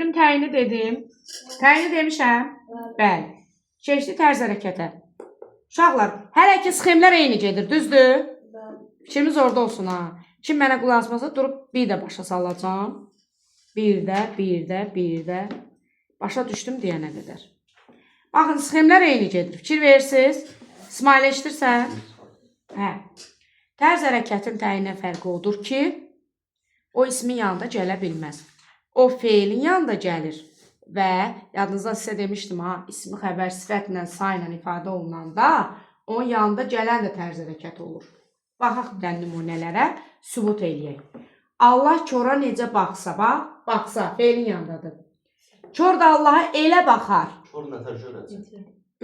hərəkətin təyini dedim. Təyini demişəm. Bəli. Keçdi tərz hərəkətə. Uşaqlar, hələ ki sxemlər eyni gedir, düzdür? Fikrimiz orada olsun ha. Kim mənə qulaq asmasa durub bir də başa salacağam. Bir də. Başa düşdüm deyənə qədər. Baxın, sxemlər eyni gedir. Fikir verirsiniz. İsmailləşdirsən. Hə. Tərz hərəkətin təyinə fərqi odur ki, o ismin yanında gələ bilməz. O feilin yanında gəlir. Və yadınızda sizə demişdim ha, ismi xəbər sifətlə, sayla ifadə olunanda onun yanında gələn də tərz hərəkət olur. Baxaq bir nümunələrə sübut eləyək. Allah kora necə baxsa, baxsa, feilin yanındadır. Kor da Allaha elə baxar.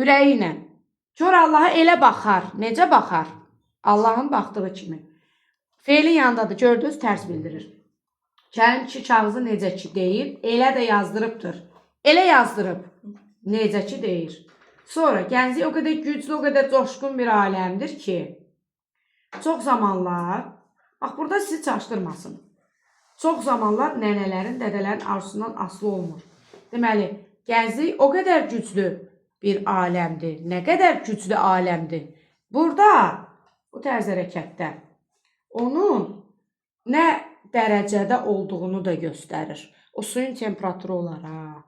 Ürəyi ilə. Kor Allaha elə baxar. Necə baxar? Allahın baxdığı kimi. Feilin yanındadır, gördünüz, tərs bildirir. Kərim kişi kağızı necə ki deyir, elə də yazdırıbdır. Elə yazdırıb, necə ki deyir. Sonra, gənclik o qədər güclü, o qədər coşqun bir aləmdir ki, çox zamanlar, bax burada sizi çaşdırmasın, çox zamanlar nənələrin, dədələrin arzusundan asılı olmur. Deməli, gənclik o qədər güclü bir aləmdir. Nə qədər güclü aləmdir. Burada, bu tərz hərəkətdə, onun nə dərəcədə olduğunu da göstərir. O suyun temperaturu olar, ha.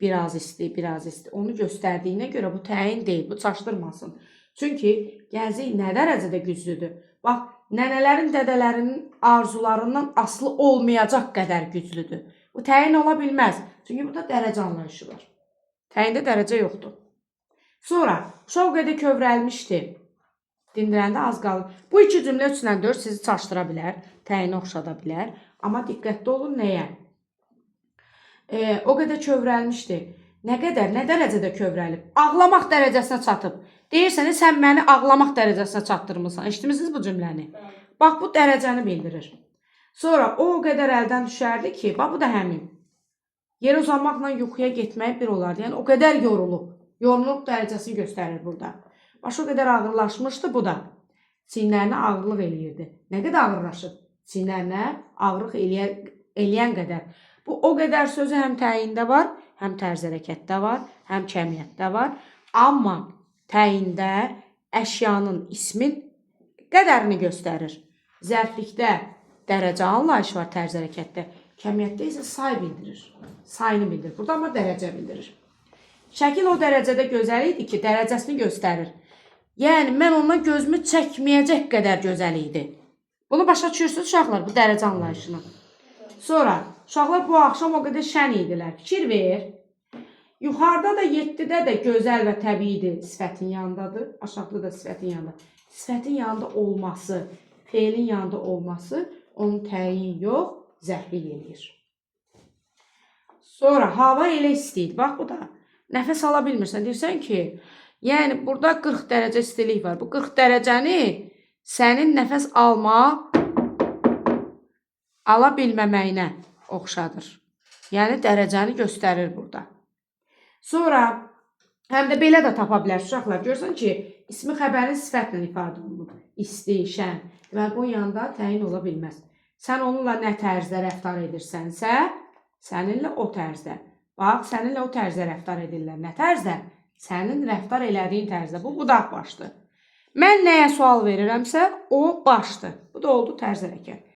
Biraz isti, biraz isti. Onu göstərdiyinə görə bu təyin deyil, bu çaşdırmasın. Çünki gənclik nə dərəcədə güclüdür. Bax, nənələrin, dədələrinin arzularından asılı olmayacaq qədər güclüdür. Bu təyin ola bilməz. Çünki burada dərəcə anlayışı var. Təyində dərəcə yoxdur. Sonra, uşaq o qədər kövrəlmişdi. Dindirəndə az qalır. Bu iki cümlə 3-4 sizi çaşdıra bilər, təyini oxşada bilər. Amma diqqətli olun nəyə? O qədər kövrəlmişdi. Nə qədər, nə dərəcədə kövrəlib? Ağlamaq dərəcəsinə çatıb. Deyirsən, sən məni ağlamaq dərəcəsinə çatdırmırsan. Eşitmişsiniz bu cümləni? Bax, bu dərəcəni bildirir. Sonra o qədər əldən düşərdi ki, bax, bu da həmin. Yerə uzanmaqla yuxuya getmək bir olardı. Yəni, o qədər yorulub. Yorulub dərəcəsini göstərir burada. Başı o qədər ağırlaşmışdı bu da. Çiyinlərinə ağırlıq eləyirdi. Nə qədər ağırlaşıb? Çiyinlərinə ağırlıq eləyən qədər. Bu, o qədər sözü həm təyində var, həm tərz hərəkətdə var, həm kəmiyyətdə var. Amma təyində əşyanın, ismin qədərini göstərir. Zərflikdə dərəcə anlayışı var tərz hərəkətdə. Kəmiyyətdə isə say bildirir. Sayını bildirir. Burada amma dərəcə bildirir. Şəkil o dərəcədə gözəl idi ki, dərəcəsini göstərir. Yəni, mən ondan gözümü çəkməyəcək qədər gözəl idi. Bunu başa düşürsünüz, uşaqlar, bu dərəcə anlayışını. Sonra, uşaqlar bu axşam o qədər şən idilər. Fikir ver. Yuxarıda da 7-də də gözəl və təbiidir sifətin yanındadır. Aşağıda da sifətin yanında. Sifətin yanında olması, feilin yanında olması onun təyin yox, zərflik eləyir. Sonra, hava elə istəyir. Bax, bu da nəfəs ala bilmirsən. Deyirsən ki, yəni burada 40 dərəcə istilik var. Bu 40 dərəcəni sənin nəfəs ala bilməməyinə oxşadır. Yəni, dərəcəni göstərir burada. Sonra, həm də belə də tapa bilər uşaqlar. Görürsən ki, ismi xəbərin sifətlə ifadə olunur. İsti, şən. Deməli, bunun yanında təyin ola bilməz. Sən onunla nə tərzdə rəftar edirsənsə, səninlə o tərzdə. Bax, səninlə o tərzdə rəftar edirlər. Nə tərzdə? Sənin rəftar elədiyin tərzdə. Bu, budaq başdır. Mən nəyə sual verirəmsə, o başdır. Bu da oldu tərz hərəkət.